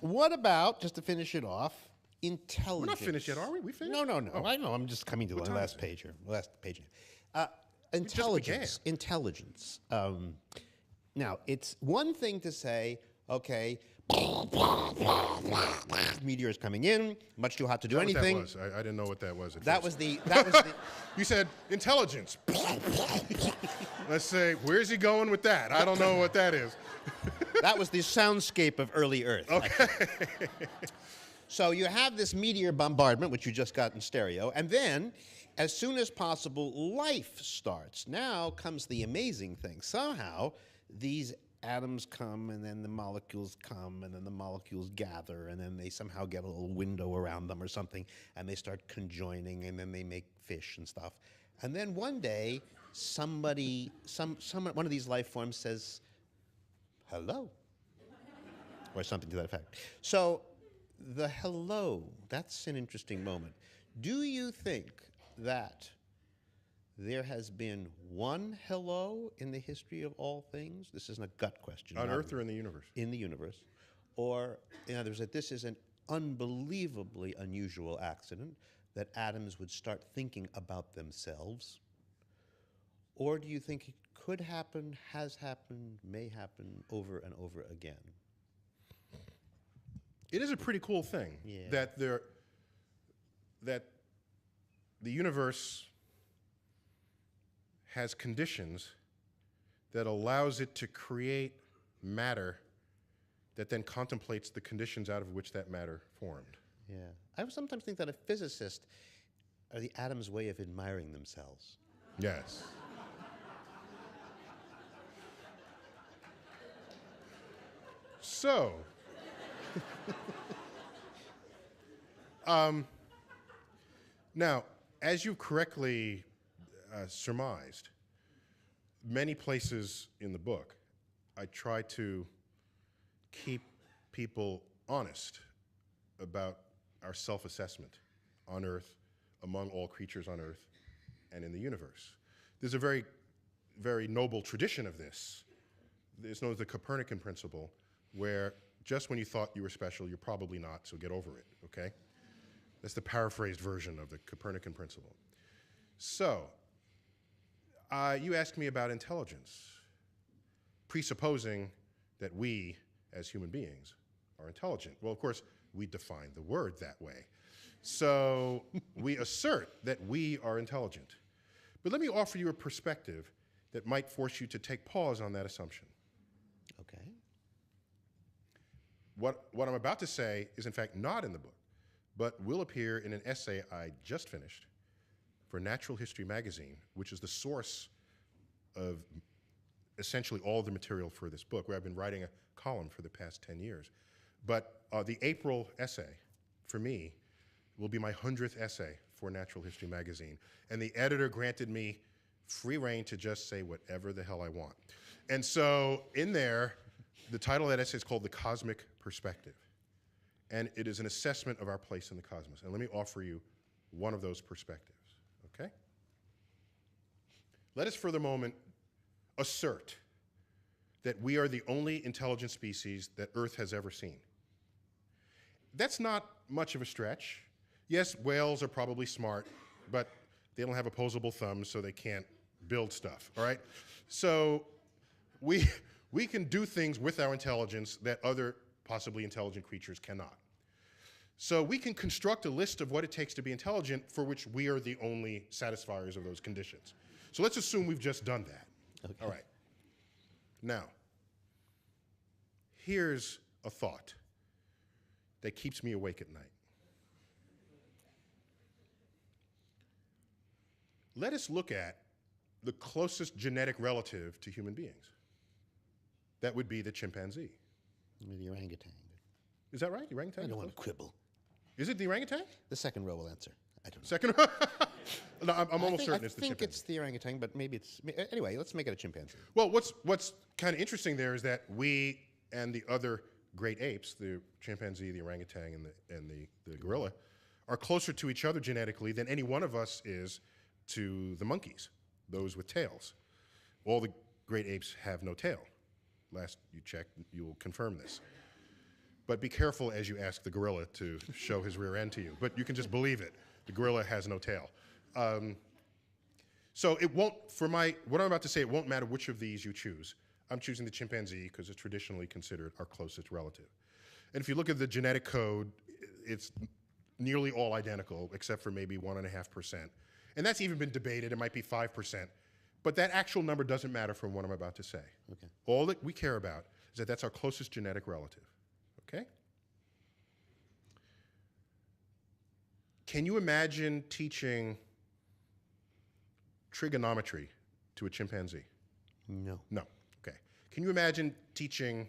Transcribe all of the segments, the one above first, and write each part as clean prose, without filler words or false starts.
What about, just to finish it off, intelligence? We're not finished yet, are we? We finished? No, no, no. Oh. I know. I'm just coming to the time last is it? page here. Last page. Intelligence. Intelligence. Now, it's one thing to say, okay, meteors coming in, much too hot to do anything. What that was. I didn't know what that was. That was the. That was the. You said intelligence. Let's say, where's he going with that? I don't know what that is. That was the soundscape of early Earth. Okay. So you have this meteor bombardment, which you just got in stereo, and then, as soon as possible, life starts. Now comes the amazing thing. Somehow, these atoms come, and then the molecules come, and then the molecules gather, and then they somehow get a little window around them or something, and they start conjoining, and then they make fish and stuff. And then one day, somebody, one of these life forms says, hello, or something to that effect. So the hello, that's an interesting moment. Do you think that there has been one hello in the history of all things? This isn't a gut question. On Earth or in the universe? In the universe. Or, in other words, that this is an unbelievably unusual accident, that atoms would start thinking about themselves? Or do you think it could happen, has happened, may happen over and over again? It is a pretty cool thing that the universe has conditions that allows it to create matter that then contemplates the conditions out of which that matter formed. Yeah. I would sometimes think that a physicist are the atom's way of admiring themselves. Yes. So, now, as you correctly surmised, many places in the book, I try to keep people honest about our self-assessment on Earth, among all creatures on Earth, and in the universe. There's a very, very noble tradition of this. It's known as the Copernican principle, where just when you thought you were special, you're probably not, so get over it, okay? That's the paraphrased version of the Copernican principle. So, you asked me about intelligence, presupposing that we, as human beings, are intelligent. Well, of course, we define the word that way. So we assert that we are intelligent. But let me offer you a perspective that might force you to take pause on that assumption. Okay. What I'm about to say is, in fact, not in the book, but will appear in an essay I just finished for Natural History magazine, which is the source of essentially all the material for this book, where I've been writing a column for the past 10 years. But the April essay, for me, will be my 100th essay for Natural History magazine. And the editor granted me free rein to just say whatever the hell I want. And so in there, the title of that essay is called The Cosmic Perspective. And it is an assessment of our place in the cosmos. And let me offer you one of those perspectives, okay? Let us for the moment assert that we are the only intelligent species that Earth has ever seen. That's not much of a stretch. Yes, whales are probably smart, but they don't have opposable thumbs, so they can't build stuff, all right? So we can do things with our intelligence that other possibly intelligent creatures cannot. So we can construct a list of what it takes to be intelligent, for which we are the only satisfiers of those conditions. So let's assume we've just done that. Okay. All right. Now, here's a thought that keeps me awake at night. Let us look at the closest genetic relative to human beings. That would be the chimpanzee. The orangutan. Is that right? The orangutan? I don't want to quibble. Is it the orangutan? The second row will answer. I don't know. Second No, I'm almost certain it's the chimpanzee. I think it's the orangutan, but maybe it's... Anyway, let's make it a chimpanzee. Well, what's kind of interesting there is that we and the other great apes, the chimpanzee, the orangutan, and the gorilla, are closer to each other genetically than any one of us is to the monkeys, those with tails. All the great apes have no tail. Last you checked, you'll confirm this. But be careful as you ask the gorilla to show his rear end to you. But you can just believe it. The gorilla has no tail. So it won't, what I'm about to say, it won't matter which of these you choose. I'm choosing the chimpanzee because it's traditionally considered our closest relative. And if you look at the genetic code, it's nearly all identical, except for maybe 1.5%. And that's even been debated. It might be 5%. But that actual number doesn't matter from what I'm about to say. Okay. All that we care about is that that's our closest genetic relative. Okay? Can you imagine teaching trigonometry to a chimpanzee? No. No. Okay. Can you imagine teaching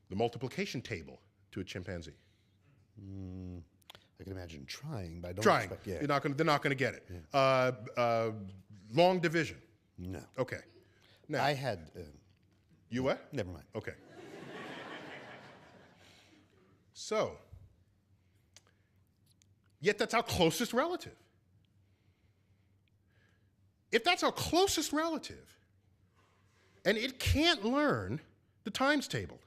the multiplication table to a chimpanzee? I can imagine trying, but I don't Trying. expect, yeah. They're not going to get it. Yeah. Long division. No. Okay. Now, I had... you what? Never mind. Okay. So, yet that's our closest relative. If that's our closest relative, and it can't learn the times table,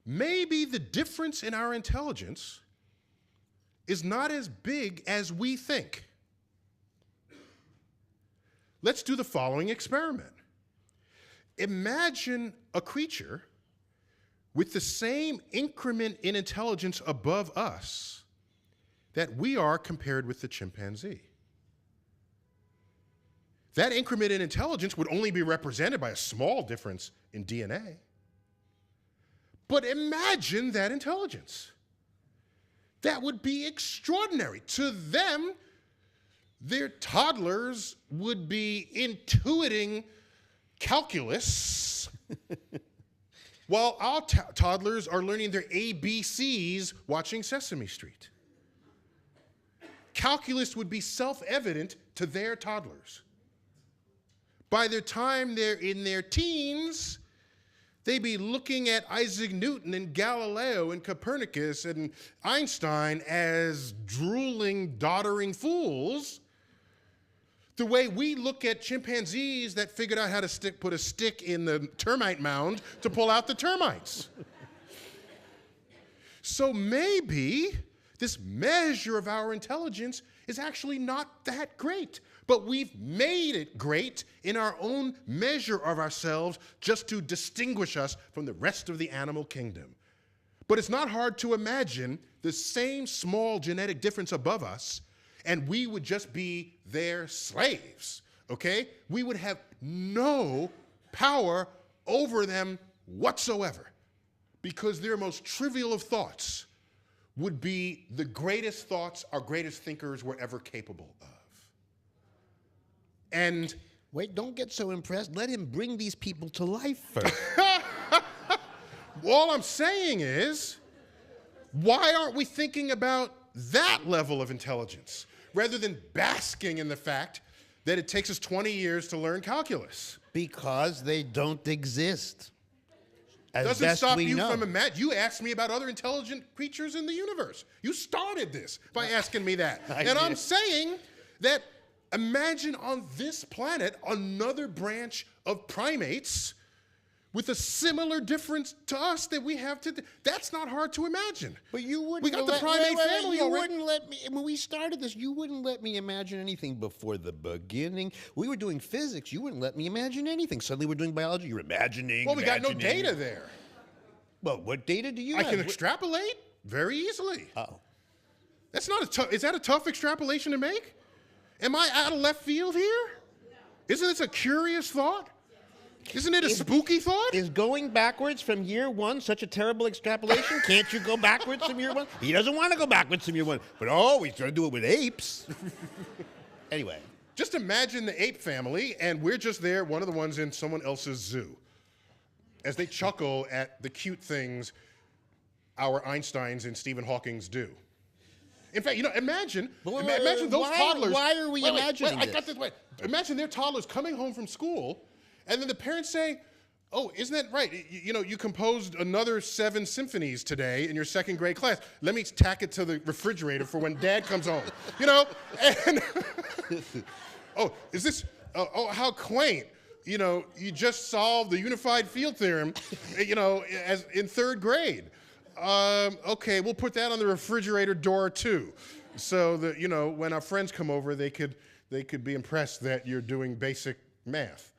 maybe the difference in our intelligence is not as big as we think. Let's do the following experiment. Imagine a creature with the same increment in intelligence above us that we are compared with the chimpanzee. That increment in intelligence would only be represented by a small difference in DNA. But imagine that intelligence. That would be extraordinary. To them, their toddlers would be intuiting calculus while our toddlers are learning their ABCs watching Sesame Street. Calculus would be self-evident to their toddlers. By the time they're in their teens, they'd be looking at Isaac Newton and Galileo and Copernicus and Einstein as drooling, doddering fools, the way we look at chimpanzees that figured out how to put a stick in the termite mound to pull out the termites. So maybe this measure of our intelligence is actually not that great, but we've made it great in our own measure of ourselves just to distinguish us from the rest of the animal kingdom. But it's not hard to imagine the same small genetic difference above us, and we would just be their slaves, okay? We would have no power over them whatsoever, because their most trivial of thoughts would be the greatest thoughts our greatest thinkers were ever capable of. And wait, don't get so impressed. Let him bring these people to life first. all I'm saying is, why aren't we thinking about that level of intelligence rather than basking in the fact that it takes us 20 years to learn calculus? Because they don't exist. As Doesn't best stop we you know. from imagining. You asked me about other intelligent creatures in the universe. You started this by asking me that. And I'm saying that imagine on this planet another branch of primates with a similar difference to us that we have today. That's not hard to imagine. But you wouldn't. We got the primate family You already. wouldn't let me. When we started this, you wouldn't let me imagine anything before the beginning. We were doing physics. You wouldn't let me imagine anything. Suddenly, we're doing biology. You're imagining. Well, we got no data there. Well, what data do you I have? can extrapolate very easily. Oh. That's not a tough. Is that a tough extrapolation to make? Am I out of left field here? Isn't this a curious thought? Isn't it a spooky thought? Is going backwards from year one such a terrible extrapolation? Can't you go backwards from year one? He doesn't want to go backwards from year one. But oh, he's going to do it with apes. Anyway. Just imagine the ape family, and we're just there, one of the ones in someone else's zoo, as they chuckle at the cute things our Einsteins and Stephen Hawkings do. In fact, imagine those toddlers. Why are we imagining I got this. Wait. Imagine their toddlers coming home from school, and then the parents say, "Oh, isn't that right? You composed another 7 symphonies today in your 2nd grade class. Let me tack it to the refrigerator for when Dad comes home." And oh, is this? Oh, how quaint! you know, you just solved the unified field theorem, you know, as in 3rd grade. Okay, we'll put that on the refrigerator door too, so that, you know, when our friends come over, they could be impressed that you're doing basic math.